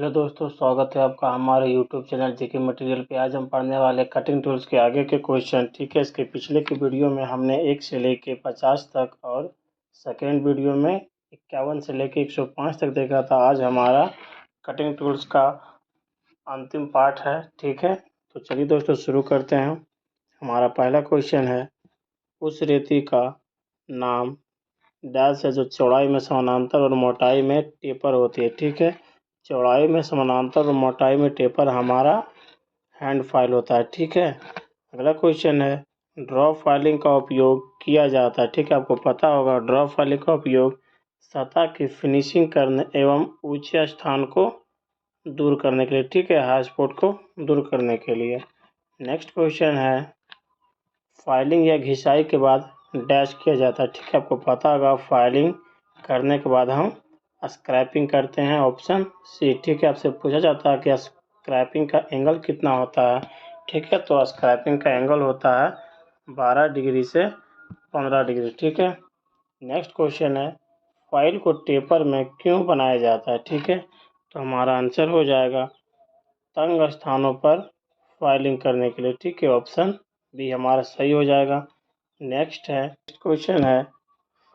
Hello दोस्तों, स्वागत है आपका हमारे यूट्यूब चैनल जीके मटेरियल पे। आज हम पढ़ने वाले कटिंग टूल्स के आगे के क्वेश्चन। ठीक है, इसके पिछले की वीडियो में हमने 1 से लेके 50 तक और सेकेंड वीडियो में 51 से लेके 105 तक देखा था। आज हमारा कटिंग टूल्स का अंतिम पार्ट है। ठीक है, तो चलिए दोस्तों शुरू करते हैं। हमारा पहला क्वेश्चन है, उस रेती का नाम डैश है जो चौड़ाई में समानांतर और मोटाई में टेपर होती है। ठीक है, चौड़ाई में समानांतर और मोटाई में टेपर हमारा हैंड फाइल होता है। ठीक है, अगला क्वेश्चन है, ड्रॉ फाइलिंग का उपयोग किया जाता है। ठीक है, आपको पता होगा ड्रॉ फाइलिंग का उपयोग सतह की फिनिशिंग करने एवं ऊंचे स्थान को दूर करने के लिए, ठीक है, हाई स्पॉट को दूर करने के लिए। नेक्स्ट क्वेश्चन है, फाइलिंग या घिसाई के बाद डैश किया जाता है। ठीक है, आपको पता होगा फाइलिंग करने के बाद हम स्क्रैपिंग करते हैं, ऑप्शन सी। ठीक है, आपसे पूछा जाता है कि स्क्रैपिंग का एंगल कितना होता है। ठीक है, तो स्क्रैपिंग का एंगल होता है 12 डिग्री से 15 डिग्री। ठीक है, नेक्स्ट क्वेश्चन है, फाइल को टेपर में क्यों बनाया जाता है। ठीक है, तो हमारा आंसर हो जाएगा तंग स्थानों पर फाइलिंग करने के लिए। ठीक है, ऑप्शन बी हमारा सही हो जाएगा। नेक्स्ट क्वेश्चन है,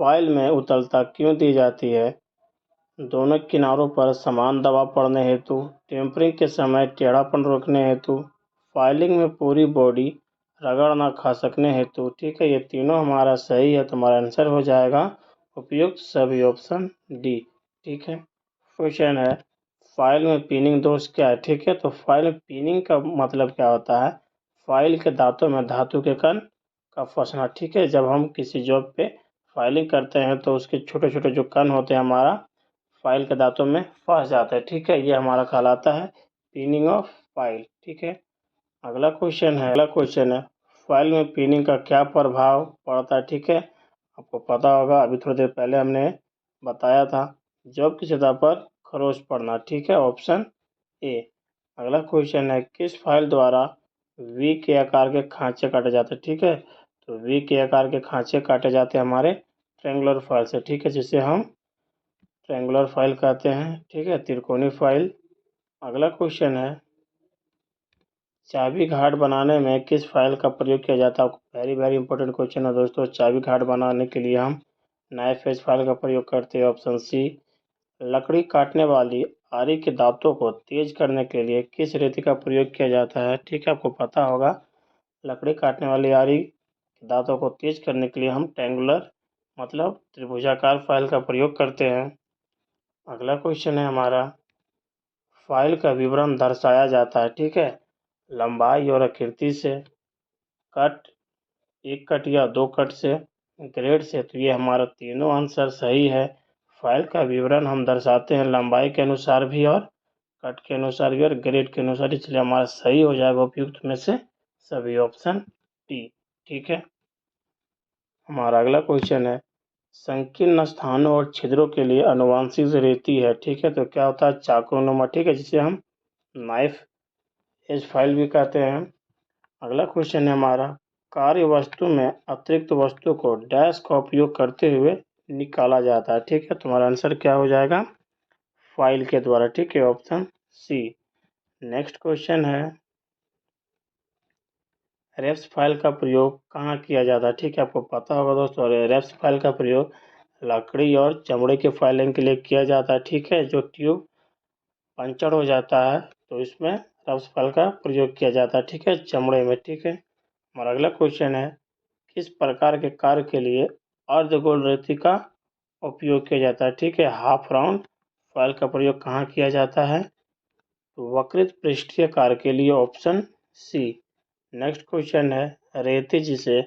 फाइल में उतलता क्यों दी जाती है। दोनों किनारों पर समान दबाव पड़ने हेतु, टेम्परिंग के समय टेढ़ापन रोकने हेतु, फाइलिंग में पूरी बॉडी रगड़ ना खा सकने हेतु। ठीक है, ये तीनों हमारा सही है, तो हमारा आंसर हो जाएगा उपयुक्त सभी, ऑप्शन डी। ठीक है, क्वेश्चन है, फाइल में पिनिंग दोष क्या है। ठीक है, तो फाइल में पिनिंग का मतलब क्या होता है, फाइल के दांतों में धातु के कण का फंसना। ठीक है, जब हम किसी जॉब पे फाइलिंग करते हैं तो उसके छोटे छोटे जो कण होते हैं हमारा फाइल के दांतों में फंस जाता है। ठीक है, ये हमारा कहलाता है पिनिंग ऑफ फाइल। ठीक है, अगला क्वेश्चन है, फाइल में पिनिंग का क्या प्रभाव पड़ता है। ठीक है, आपको पता होगा अभी थोड़ी देर पहले हमने बताया था, जॉब की सतह पर खरोच पड़ना। ठीक है, ऑप्शन ए। अगला क्वेश्चन है, किस फाइल द्वारा वी के आकार के खांचे काटे जाते हैं। ठीक है, तो वी के आकार के खांचे काटे जाते हैं हमारे ट्रेंगुलर फाइल से। ठीक है, जिसे हम ट्रेंगुलर फाइल कहते हैं। ठीक है, त्रिकोणीय फाइल। अगला क्वेश्चन है, चाबी घाट बनाने में किस फाइल का प्रयोग किया जाता है। वेरी वेरी इंपॉर्टेंट क्वेश्चन है दोस्तों। चाबी घाट बनाने के लिए हम नाइफ एज फाइल का प्रयोग करते हैं, ऑप्शन सी। लकड़ी काटने वाली आरी के दांतों को तेज करने के लिए किस रेती का प्रयोग किया जाता है। ठीक है, आपको पता होगा लकड़ी काटने वाली आरी के दांतों को तेज करने के लिए हम ट्रेंगुलर मतलब त्रिभुजाकार फाइल का प्रयोग करते हैं। अगला क्वेश्चन है हमारा, फाइल का विवरण दर्शाया जाता है। ठीक है, लंबाई और आकृति से, कट, एक कट या दो कट से, ग्रेड से। तो ये हमारा तीनों आंसर सही है। फाइल का विवरण हम दर्शाते हैं लंबाई के अनुसार भी और कट के अनुसार भी और ग्रेड के अनुसार, इसलिए हमारा सही हो जाएगा उपयुक्त में से सभी, ऑप्शन डी। ठीक है, हमारा अगला क्वेश्चन है, संकीर्ण स्थानों और छिद्रों के लिए अनुवांशिक रेती है। ठीक है, तो क्या होता है चाकुनुमा। ठीक है, जिसे हम नाइफ एज फाइल भी कहते हैं। अगला क्वेश्चन है हमारा, कार्य वस्तु में अतिरिक्त वस्तु को डैश का उपयोग करते हुए निकाला जाता है। ठीक है, तुम्हारा आंसर क्या हो जाएगा, फाइल के द्वारा। ठीक है, ऑप्शन सी। नेक्स्ट क्वेश्चन है, रेफ्स फाइल का प्रयोग कहाँ किया जाता है। ठीक है, आपको पता होगा दोस्तों रेफ्स फाइल का प्रयोग लकड़ी और चमड़े के फाइलिंग के लिए किया जाता है। ठीक है, जो ट्यूब पंचर हो जाता है तो इसमें रेफ्स फाइल का प्रयोग किया जाता है। ठीक है, चमड़े में। ठीक है, हमारा अगला क्वेश्चन है, किस प्रकार के कार्य के लिए अर्धगोल रेती का उपयोग किया जाता है। ठीक है, हाफ राउंड फाइल का प्रयोग कहाँ किया जाता है, तो वक्रित पृष्ठीय कार्य के लिए, ऑप्शन सी। नेक्स्ट क्वेश्चन है, रेती जिसे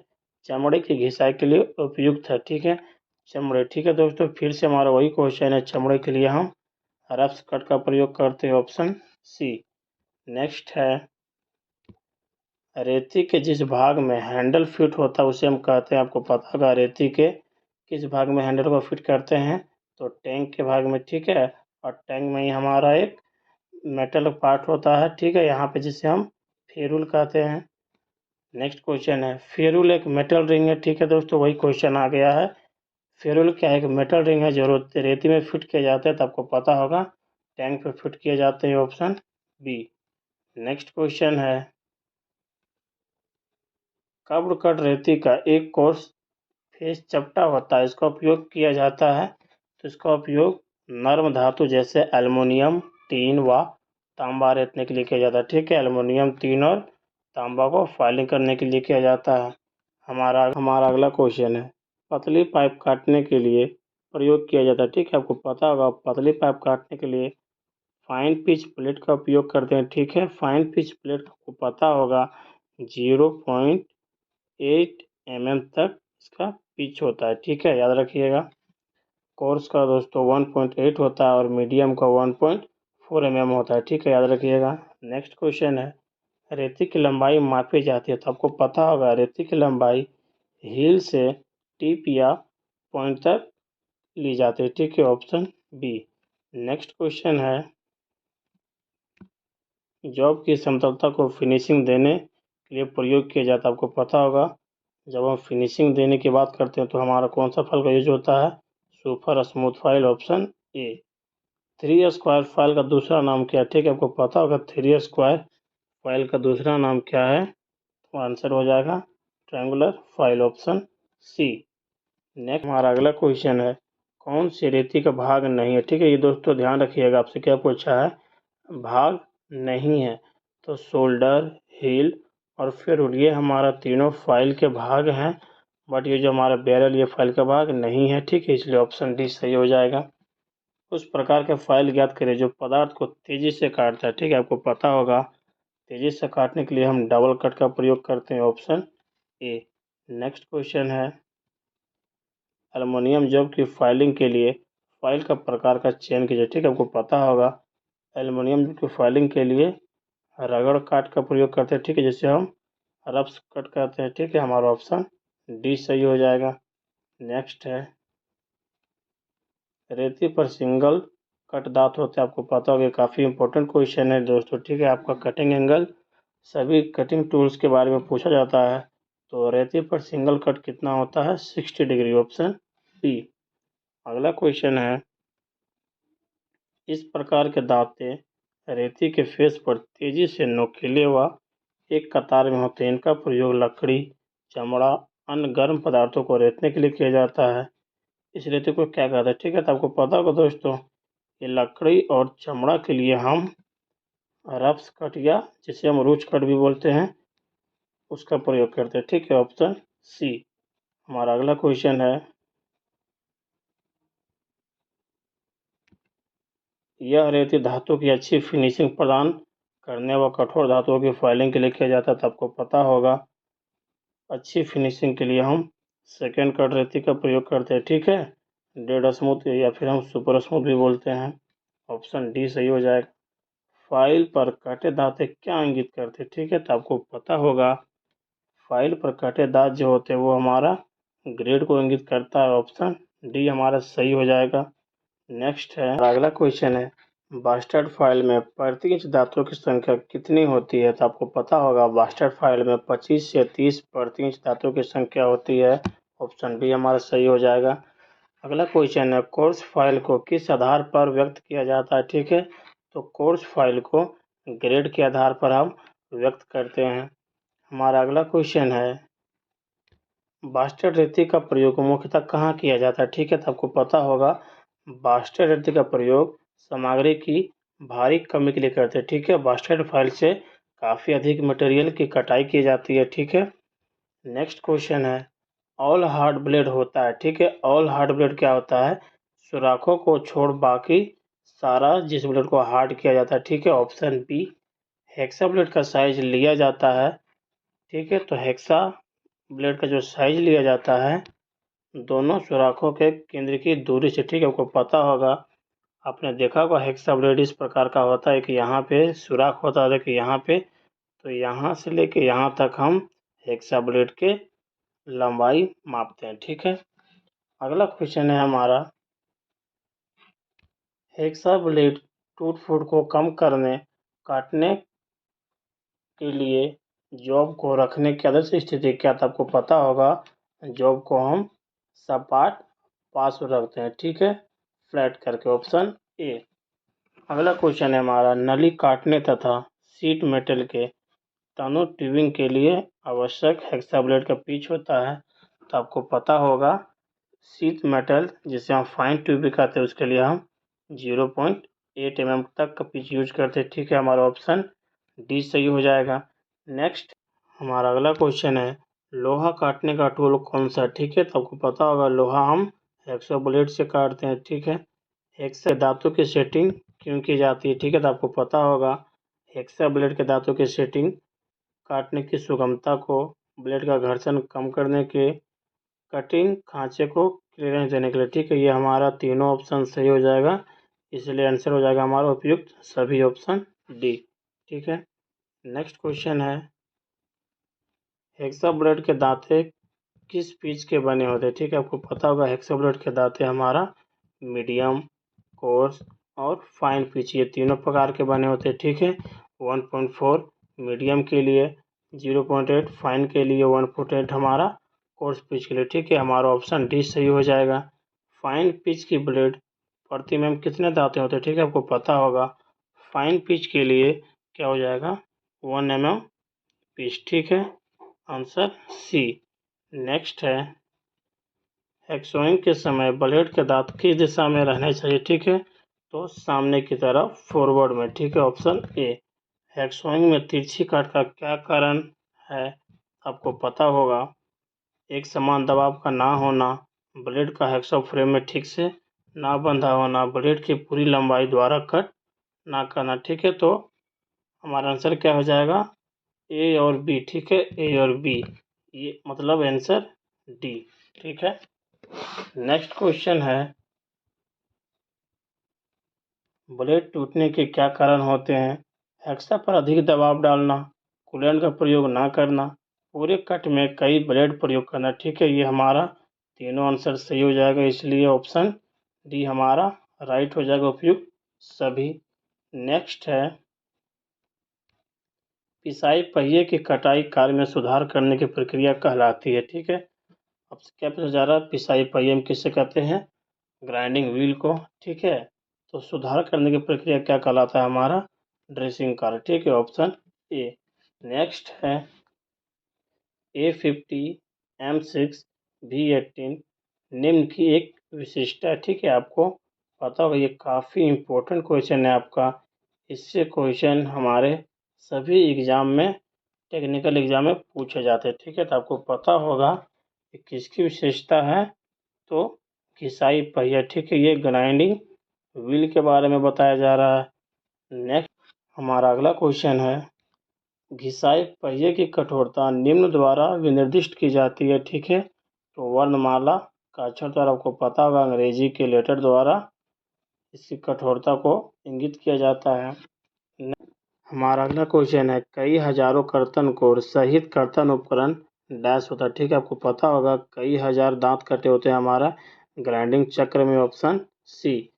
चमड़े की घिसाई के लिए उपयुक्त है। ठीक है, चमड़े। ठीक है दोस्तों, फिर से हमारा वही क्वेश्चन है, चमड़े के लिए हम रफ्स कट का प्रयोग करते हैं, ऑप्शन सी। नेक्स्ट है, रेती के जिस भाग में हैंडल फिट होता है उसे हम कहते हैं, आपको पता होगा रेती के किस भाग में हैंडल को फिट करते हैं, तो टैंक के भाग में। ठीक है, और टैंक में ही हमारा एक मेटल पार्ट होता है। ठीक है, यहाँ पे जिसे हम फेरुल कहते हैं। नेक्स्ट क्वेश्चन है, फेरुल एक मेटल रिंग है। ठीक है दोस्तों, वही क्वेश्चन आ गया है, फेरुल क्या है, एक मेटल रिंग है जो रेती में फिट किया जाता है। तो आपको पता होगा टैंक पे फिट किए जाते हैं, ऑप्शन बी। नेक्स्ट क्वेश्चन है, कब्र कट रेती का एक कोर्स फेस चपटा होता है, इसका उपयोग किया जाता है, तो इसका उपयोग नर्म धातु जैसे एल्युमिनियम, टीन व तांबा रेतने के लिए किया जाता है। ठीक है, एल्युमिनियम, टीन और तांबा को फाइलिंग करने के लिए किया जाता है। हमारा अगला क्वेश्चन है, पतली पाइप काटने के लिए प्रयोग किया जाता है। ठीक है, आपको पता होगा पतली पाइप काटने के लिए फाइन पिच प्लेट का उपयोग करते हैं। ठीक है, फाइन पिच प्लेट आपको पता होगा 0.8 mm तक इसका पिच होता है। ठीक है, याद रखिएगा। कोर्स का दोस्तों 1.8 होता है और मीडियम का 1.4 mm होता है। ठीक है, याद रखिएगा। नेक्स्ट क्वेश्चन है, रेती की लंबाई मापी जाती है, तो आपको पता होगा रेती की लंबाई हील से टिप या पॉइंट तक ली जाती है। ठीक है, ऑप्शन बी। नेक्स्ट क्वेश्चन है, जॉब की समतलता को फिनिशिंग देने के लिए प्रयोग किया जाता है। आपको पता होगा जब हम फिनिशिंग देने की बात करते हैं तो हमारा कौन सा फाइल का यूज होता है, super smooth file, option A. 3 square file का दूसरा नाम क्या है? ठीक है, आपको पता होगा 3 स्क्वायर फाइल का दूसरा नाम क्या है, तो आंसर हो जाएगा triangular file, option C. Next हमारा अगला क्वेश्चन है, कौन सी रेती का भाग नहीं है? ठीक है, ये दोस्तों ध्यान रखिएगा, आपसे क्या पूछा है, भाग नहीं है, तो शोल्डर, हील और फेरुल ये हमारा तीनों फाइल के भाग हैं, बट ये जो हमारा बैरल ये फाइल का भाग नहीं है। ठीक है, इसलिए ऑप्शन डी सही हो जाएगा। उस प्रकार के फाइल ज्ञात करें जो पदार्थ को तेजी से काटता है। ठीक है, आपको पता होगा तेजी से काटने के लिए हम डबल कट का प्रयोग करते हैं, ऑप्शन ए। नेक्स्ट क्वेश्चन है, एल्युमिनियम जॉब की फाइलिंग के लिए फाइल का प्रकार का चयन कीजिए। ठीक है, आपको पता होगा एल्युमिनियम की फाइलिंग के लिए रगड़ काट का प्रयोग करते हैं। ठीक है, जिसे हम रफ कट करते हैं। ठीक है, हमारा ऑप्शन डी सही हो जाएगा। नेक्स्ट है, रेती पर सिंगल कट दांत होते हैं, आपको पता होगा काफ़ी इंपॉर्टेंट क्वेश्चन है दोस्तों। ठीक है, आपका कटिंग एंगल सभी कटिंग टूल्स के बारे में पूछा जाता है, तो रेती पर सिंगल कट कितना होता है, 60 डिग्री, ऑप्शन बी। अगला क्वेश्चन है, इस प्रकार के दांते रेती के फेस पर तेजी से नोकीले व एक कतार में होते हैं। इनका प्रयोग लकड़ी, चमड़ा, अन्य गर्म पदार्थों को रेतने के लिए किया जाता है। इस रेती को क्या कहते हैं? ठीक है, तो आपको पता होगा दोस्तों ये लकड़ी और चमड़ा के लिए हम रफ्स कट या जिसे हम रूच कट भी बोलते हैं उसका प्रयोग करते हैं। ठीक है, ऑप्शन सी। हमारा अगला क्वेश्चन है, यह रेती धातु की अच्छी फिनिशिंग प्रदान करने व कठोर धातुओं की फाइलिंग के लिए किया जाता है, तो आपको पता होगा अच्छी फिनिशिंग के लिए हम सेकेंड कट रेती का प्रयोग करते हैं। ठीक है, डेड स्मूथ या फिर हम सुपर स्मूथ भी बोलते हैं, ऑप्शन डी सही हो जाएगा। फाइल पर कटे दांते क्या इंगित करते हैं? ठीक है, तो आपको पता होगा फाइल पर कटे दांत जो होते हैं वो हमारा ग्रेड को इंगित करता है, ऑप्शन डी हमारा सही हो जाएगा। नेक्स्ट है, अगला क्वेश्चन है, बास्टर्ड फाइल में प्रति इंच दांतों की संख्या कितनी होती है? तो आपको पता होगा बास्टर्ड फाइल में 25 से 30 प्रति इंच दांतों की संख्या होती है, ऑप्शन बी हमारा सही हो जाएगा। अगला क्वेश्चन है, कोर्स फाइल को किस आधार पर व्यक्त किया जाता है? ठीक है, तो कोर्स फाइल को ग्रेड के आधार पर हम व्यक्त करते हैं। हमारा अगला क्वेश्चन है, बास्टर्ड रेती का प्रयोग मुख्यतः कहाँ किया जाता है? ठीक है, तो आपको पता होगा बास्टर्ड रेती का प्रयोग सामग्री की भारी कमी के लिए करते हैं। ठीक है, बास्टर्ड फाइल से काफ़ी अधिक मटेरियल की कटाई की जाती है। ठीक है, नेक्स्ट क्वेश्चन है, ऑल हार्ड ब्लेड होता है। ठीक है, ऑल हार्ड ब्लेड क्या होता है, सुराखों को छोड़ बाकी सारा जिस ब्लेड को हार्ड किया जाता है। ठीक है, ऑप्शन बी। हेक्सा ब्लेड का साइज लिया जाता है। ठीक है, तो हेक्सा ब्लेड का जो साइज लिया जाता है दोनों सुराखों के केंद्र की दूरी से। ठीक है, आपको पता होगा आपने देखा होगा हेक्सा ब्लेड इस प्रकार का होता है कि यहाँ पे सुराख होता है कि यहाँ पे, तो यहाँ से लेके यहाँ तक हम हेक्सा ब्लेड के लंबाई मापते हैं। ठीक है, अगला क्वेश्चन है हमारा, हेक्सा ब्लेड टूट फूट को कम करने काटने के लिए जॉब को रखने की आदर्श स्थिति क्या था? आपको पता होगा जॉब को हम सपाट पास रखते हैं। ठीक है, फ्लैट करके, ऑप्शन ए। अगला क्वेश्चन है हमारा, नली काटने तथा शीट मेटल के तनु ट्यूबिंग के लिए आवश्यक हेक्सा ब्लेड का पिच होता है। तो आपको पता होगा शीट मेटल जिसे हम फाइन ट्यूब भी कहते हैं उसके लिए हम 0.8 mm तक का पिच यूज करते हैं। ठीक है, हमारा ऑप्शन डी सही हो जाएगा। नेक्स्ट हमारा अगला क्वेश्चन है, लोहा काटने का टूल कौन सा है। ठीक है, तो आपको पता होगा लोहा हम हेक्सा ब्लेड से काटते हैं। ठीक है, हेक्सा धातु की सेटिंग क्यों की जाती है। ठीक है, तो आपको पता होगा हेक्सा ब्लेड के धातु की सेटिंग काटने की सुगमता को, ब्लेड का घर्षण कम करने के, कटिंग खांचे को क्लियरेंस देने के लिए। ठीक है, ये हमारा तीनों ऑप्शन सही हो जाएगा, इसलिए आंसर हो जाएगा हमारा उपयुक्त सभी ऑप्शन डी। ठीक है, नेक्स्ट क्वेश्चन है, हेक्सा ब्लेड के दांते किस पिच के बने होते हैं। ठीक है, आपको पता होगा हेक्सा ब्लेड के दांते हमारा मीडियम, कोर्स और फाइन पिच, ये तीनों प्रकार के बने होते हैं। ठीक है, 1.4 मीडियम के लिए, 0.8 फाइन के लिए, 1.8 हमारा कोर्स पिच के लिए। ठीक है, हमारा ऑप्शन डी सही हो जाएगा। फाइन पिच की ब्लेड प्रति एम कितने दांते होते हैं। ठीक है, आपको पता होगा फाइन पिच के लिए क्या हो जाएगा 1 mm पिच। ठीक है, आंसर सी। नेक्स्ट है, हेक्सोइंग के समय ब्लेड के दांत किस दिशा में रहने चाहिए। ठीक है, तो सामने की तरफ फॉरवर्ड में। ठीक है, ऑप्शन ए। हेक्सोइंग में तिरछी काट का क्या कारण है, आपको पता होगा एक समान दबाव का ना होना, ब्लेड का हेक्सो फ्रेम में ठीक से ना बंधा होना, ब्लेड की पूरी लंबाई द्वारा कट ना करना। ठीक है, तो हमारा आंसर क्या हो जाएगा ए और बी। ठीक है, ए और बी, ये मतलब आंसर डी। ठीक है, नेक्स्ट क्वेश्चन है, ब्लेड टूटने के क्या कारण होते हैं। हेक्सा पर अधिक दबाव डालना, कूलेंट का प्रयोग ना करना, पूरे कट में कई ब्लेड प्रयोग करना। ठीक है, ये हमारा तीनों आंसर सही हो जाएगा, इसलिए ऑप्शन डी हमारा राइट हो जाएगा, उपयुक्त सभी। नेक्स्ट है, पिसाई पहिए की कटाई कार्य में सुधार करने की प्रक्रिया कहलाती है। ठीक है, अब क्या पूछा जा रहा है, पिसाई पहिए में किससे कहते हैं, ग्राइंडिंग व्हील को। ठीक है, तो सुधार करने की प्रक्रिया क्या कहलाता है, हमारा ड्रेसिंग कार्य। ठीक है, ऑप्शन ए। नेक्स्ट है, A50 M6 V18 निम्न की एक विशिष्टता। ठीक है, आपको पता होगा ये काफ़ी इम्पोर्टेंट क्वेश्चन है आपका, इससे क्वेश्चन हमारे सभी एग्ज़ाम में, टेक्निकल एग्ज़ाम में पूछे जाते हैं। ठीक है, तो आपको पता होगा कि किसकी विशेषता है, तो घिसाई पहिया। ठीक है, ये ग्राइंडिंग व्हील के बारे में बताया जा रहा है। नेक्स्ट हमारा अगला क्वेश्चन है, घिसाई पहिए की कठोरता निम्न द्वारा विनिर्दिष्ट की जाती है। ठीक है, तो वर्णमाला का अक्षर द्वारा, आपको पता होगा अंग्रेजी के लेटर द्वारा इसकी कठोरता को इंगित किया जाता है। हमारा अगला क्वेश्चन है, कई हजारों कर्तन कोर सहित कर्तन उपकरण डैश होता है। ठीक है, आपको पता होगा कई हजार दांत कटे होते हैं हमारा ग्राइंडिंग चक्र में, ऑप्शन सी।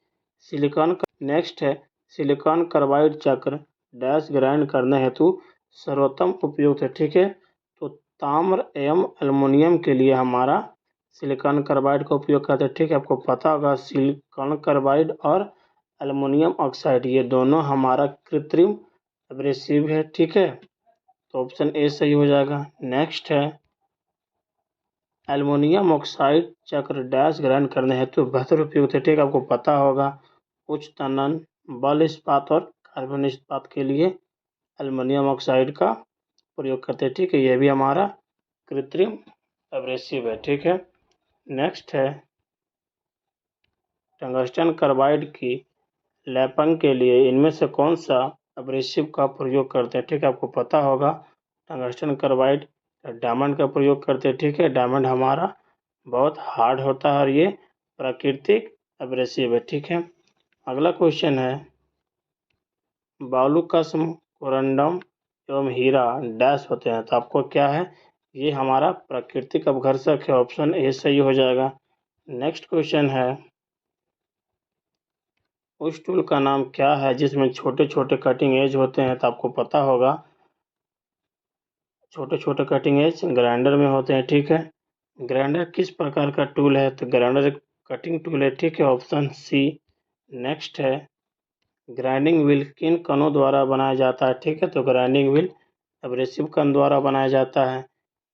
सिलिकॉन नेक्स्ट है, सिलिकॉन कार्बाइड चक्र डैश ग्राइंड करने हेतु सर्वोत्तम उपयुक्त है। ठीक है, तो ताम्र एवं एल्युमिनियम के लिए हमारा सिलिकॉन कार्बाइड का उपयोग करते हैं। ठीक है, आपको पता होगा सिलिकॉन कार्बाइड और एल्युमिनियम ऑक्साइड ये दोनों हमारा कृत्रिम एब्रेसिव है। ठीक है, तो ऑप्शन ए सही हो जाएगा। नेक्स्ट है, एल्युमिनियम ऑक्साइड चक्र डैश ग्राइंड करने हेतु बेहतर उपयुक्त है। ठीक है, आपको पता होगा उच्च तनन बल इस्पात और कार्बन इस्पात के लिए एल्युमिनियम ऑक्साइड का प्रयोग करते हैं। ठीक है, यह भी हमारा कृत्रिम एब्रेसिव है। ठीक है, नेक्स्ट है, टंगस्टन कार्बाइड की लेपन के लिए इनमें से कौन सा एब्रेसिव का प्रयोग करते हैं। ठीक है, आपको पता होगा टंगस्टन कार्बाइड डायमंड का प्रयोग करते हैं। ठीक है, डायमंड हमारा बहुत हार्ड होता है और ये प्राकृतिक एब्रेसिव है। ठीक है, अगला क्वेश्चन है, बालूकास्म कोरंडम एवं हीरा डैश होते हैं। तो आपको क्या है, ये हमारा प्राकृतिक अपघर्षक है, ऑप्शन ए सही हो जाएगा। नेक्स्ट क्वेश्चन है, उस टूल का नाम क्या है जिसमें छोटे छोटे कटिंग एज होते हैं। तो आपको पता होगा छोटे छोटे कटिंग एज ग्राइंडर में होते हैं। ठीक है, ग्राइंडर किस प्रकार का टूल है, तो ग्राइंडर एक कटिंग टूल है। ठीक है, ऑप्शन सी। नेक्स्ट है, ग्राइंडिंग व्हील किन कणों द्वारा बनाया जाता है, ठीक है। तो ग्राइंडिंग व्हील एब्रेसिव कण द्वारा बनाया जाता है।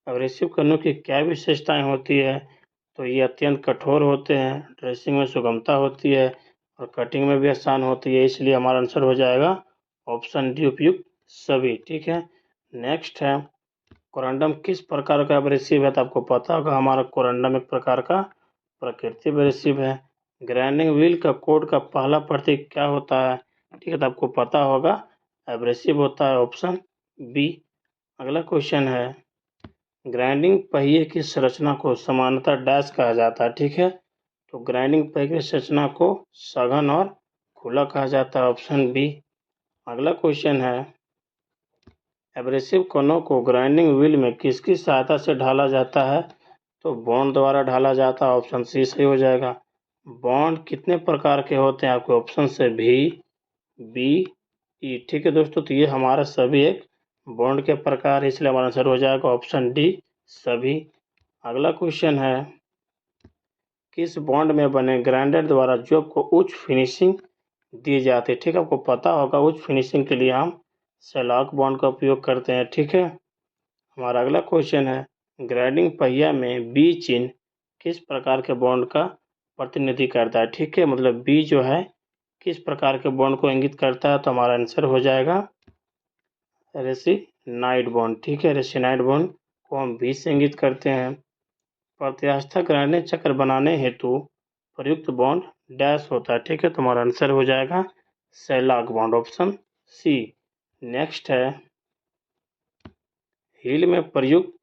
एब्रेसिव कणों की क्या विशेषताएं होती है, तो ये अत्यंत कठोर होते हैं, ड्रेसिंग में सुगमता होती है और कटिंग में भी आसान होती है, इसलिए हमारा आंसर हो जाएगा ऑप्शन डी उपयुक्त सभी, ठीक है। नेक्स्ट है कोरंडम किस प्रकार का एब्रेसिव है, तो आपको पता होगा हमारा कोरंडम एक प्रकार का प्राकृतिक एब्रेसिव है। ग्राइंडिंग व्हील का कोड का पहला प्रतीक क्या होता है, ठीक है, तो आपको पता होगा एब्रेसिव होता है, ऑप्शन बी। अगला क्वेश्चन है ग्राइंडिंग पहिए की संरचना को समानता डैश कहा जाता है, ठीक है। तो ग्राइंडिंग पहिए की संरचना को सघन और खुला कहा जाता है, ऑप्शन बी। अगला क्वेश्चन है एब्रेसिव कणों को ग्राइंडिंग व्हील में किसकी सहायता से ढाला जाता है, तो बॉन्ड द्वारा ढाला जाता है, ऑप्शन सी सही हो जाएगा। बॉन्ड कितने प्रकार के होते हैं, आपके ऑप्शन से भी बी ई, ठीक है दोस्तों। तो ये हमारा सभी एक बॉन्ड के प्रकार है, इसलिए हमारा आंसर हो जाएगा ऑप्शन डी सभी। अगला क्वेश्चन है किस बॉन्ड में बने ग्राइंडर द्वारा जॉब को उच्च फिनिशिंग दी जाती है, ठीक है। आपको पता होगा उच्च फिनिशिंग के लिए हम सेलॉक बॉन्ड का उपयोग करते हैं, ठीक है। हमारा अगला क्वेश्चन है ग्राइंडिंग पहिया में बी चिन्ह किस प्रकार के बॉन्ड का प्रतिनिधि करता है, ठीक है। मतलब बी जो है किस प्रकार के बॉन्ड को इंगित करता है, तो हमारा आंसर हो जाएगा रेसिनाइड बॉन्ड, ठीक है। रेसिनाइड बॉन्ड को हम बी से इंगित करते हैं। प्रत्यास्थ ग्राइंडिंग चक्र बनाने हेतु प्रयुक्त बॉन्ड डैश होता है, ठीक है। तो हमारा आंसर हो जाएगा shellac bond, option C. Next है हील में प्रयुक्त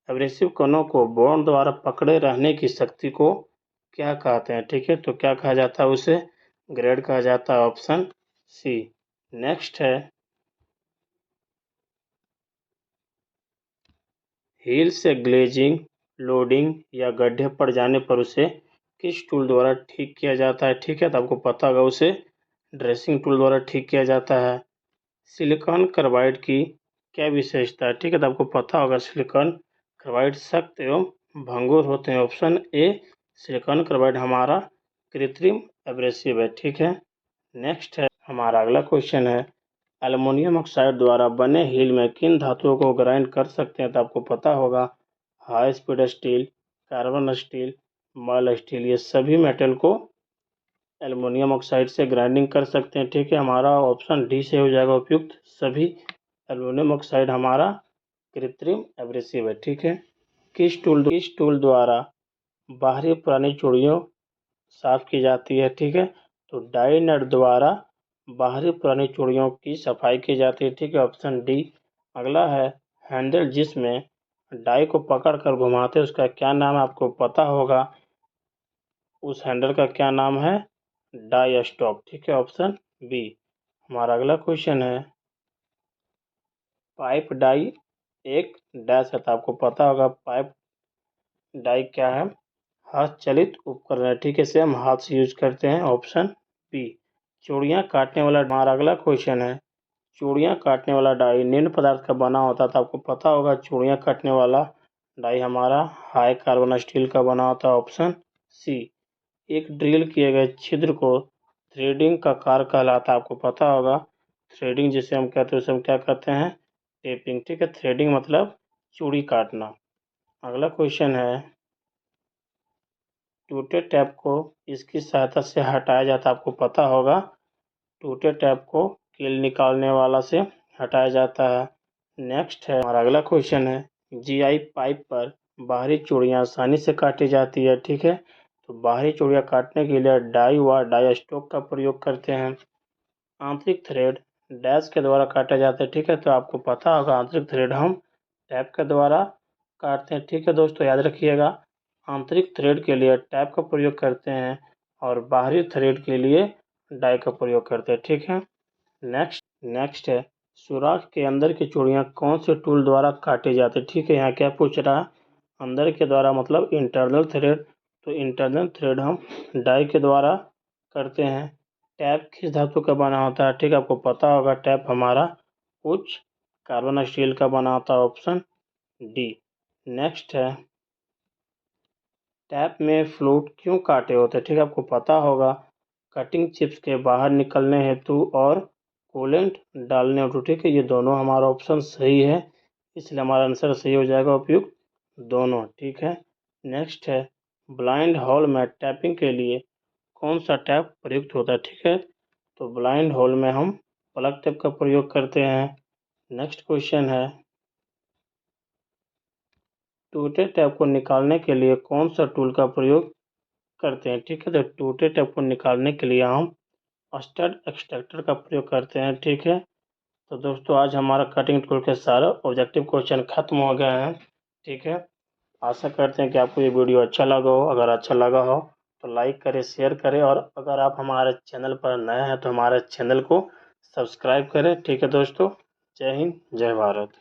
एब्रेसिव कणों को बॉन्ड द्वारा पकड़े रहने की शक्ति को क्या कहते हैं, ठीक है। तो क्या कहा जाता है, उसे ग्रेड कहा जाता है, ऑप्शन सी। नेक्स्ट है हील से ग्लेजिंग, लोडिंग या गड्ढे पड़ जाने पर उसे किस टूल द्वारा ठीक किया जाता है, ठीक है। तो आपको पता होगा उसे ड्रेसिंग टूल द्वारा ठीक किया जाता है। सिलिकॉन कार्बाइड की क्या विशेषता है, ठीक है। तो आपको पता होगा सिलिकॉन कार्बाइड सख्त एवं भंगुर होते हैं, ऑप्शन ए। सिलिकॉन कार्बाइड हमारा कृत्रिम एब्रेसिव है, ठीक है। नेक्स्ट है हमारा अगला क्वेश्चन है एल्युमिनियम ऑक्साइड द्वारा बने हील में किन धातुओं को ग्राइंड कर सकते हैं, तो आपको पता होगा high speed steel, carbon steel, मल स्टील, ये सभी मेटल को एल्युमिनियम ऑक्साइड से ग्राइंडिंग कर सकते हैं, ठीक है। हमारा ऑप्शन डी से हो जाएगा उपयुक्त सभी। एल्युमिनियम ऑक्साइड हमारा कृत्रिम एब्रेसिव है, ठीक है। किस टूल द्वारा बाहरी पुरानी चूड़ियों साफ की जाती है, ठीक है। तो डाई नट द्वारा बाहरी पुरानी चूड़ियों की सफाई की जाती है, ठीक है, ऑप्शन डी। अगला है हैंडल जिसमें डाई को पकड़ कर घुमाते हैं उसका क्या नाम है, आपको पता होगा उस हैंडल का क्या नाम है, डाई स्टॉप, ठीक है, ऑप्शन बी। हमारा अगला क्वेश्चन है पाइप डाई एक डैश है, तो आपको पता होगा पाइप डाई क्या है, हाथ चलित उपकरण है, ठीक है, इसे हम हाथ से यूज करते हैं, ऑप्शन बी। चूड़ियाँ काटने वाला हमारा अगला क्वेश्चन है चूड़ियाँ काटने वाला डाई निम्न पदार्थ का बना होता था, आपको पता होगा चूड़ियाँ काटने वाला डाई हमारा हाई कार्बन स्टील का बना होता है, ऑप्शन सी। एक ड्रिल किए गए छिद्र को थ्रेडिंग का कार्य कहलाता है, आपको पता होगा थ्रेडिंग जिसे हम कहते हैं उसे हम क्या कहते हैं, टेपिंग, ठीक है। थ्रेडिंग मतलब चूड़ी काटना। अगला क्वेश्चन है टूटे टैप को इसकी सहायता से हटाया जाता है, आपको पता होगा टूटे टैप को कील निकालने वाला से हटाया जाता है। नेक्स्ट है हमारा अगला क्वेश्चन है जीआई पाइप पर बाहरी चूड़ियाँ आसानी से काटी जाती है, ठीक है। तो बाहरी चूड़ियाँ काटने के लिए डाई व डाई स्टॉक का प्रयोग करते हैं। आंतरिक थ्रेड डैश के द्वारा काटे जाते हैं, ठीक है। तो आपको पता होगा आंतरिक थ्रेड हम टैप के द्वारा काटते हैं, ठीक है दोस्तों, याद रखिएगा आंतरिक थ्रेड के लिए टैप का प्रयोग करते हैं और बाहरी थ्रेड के लिए डाई का प्रयोग करते हैं, ठीक है। नेक्स्ट है सुराख के अंदर की चूड़ियाँ कौन से टूल द्वारा काटी जाती है, ठीक है। यहाँ क्या पूछ रहा है अंदर के द्वारा मतलब इंटरनल थ्रेड, तो इंटरनल थ्रेड हम डाई के द्वारा करते हैं। टैप किस धातु का बना होता है, ठीक है, आपको पता होगा टैप हमारा उच्च कार्बन स्टील का बना होता है, ऑप्शन डी। नेक्स्ट है टैप में फ्लूट क्यों काटे होते हैं, ठीक है, आपको पता होगा कटिंग चिप्स के बाहर निकलने हेतु और कूलेंट डालने हेतु। ठीक है, ये दोनों हमारा ऑप्शन सही है, इसलिए हमारा आंसर सही हो जाएगा उपयुक्त दोनों। ठीक है, नेक्स्ट है ब्लाइंड होल में टैपिंग के लिए कौन सा टैप प्रयुक्त होता है। ठीक है, तो ब्लाइंड होल में हम प्लग टैप का प्रयोग करते हैं। नेक्स्ट क्वेश्चन है टूटे टैप को निकालने के लिए कौन सा टूल का प्रयोग करते हैं। ठीक है, तो टूटे टैप को निकालने के लिए हम स्टड एक्सट्रैक्टर का प्रयोग करते हैं। ठीक है, तो दोस्तों आज हमारा कटिंग टूल के सारा ऑब्जेक्टिव क्वेश्चन खत्म हो गए हैं। ठीक है, आशा करते हैं कि आपको ये वीडियो अच्छा लगा हो। अगर अच्छा लगा हो तो लाइक करें, शेयर करें, और अगर आप हमारे चैनल पर नए हैं तो हमारे चैनल को सब्सक्राइब करें। ठीक है दोस्तों, जय हिंद, जय भारत।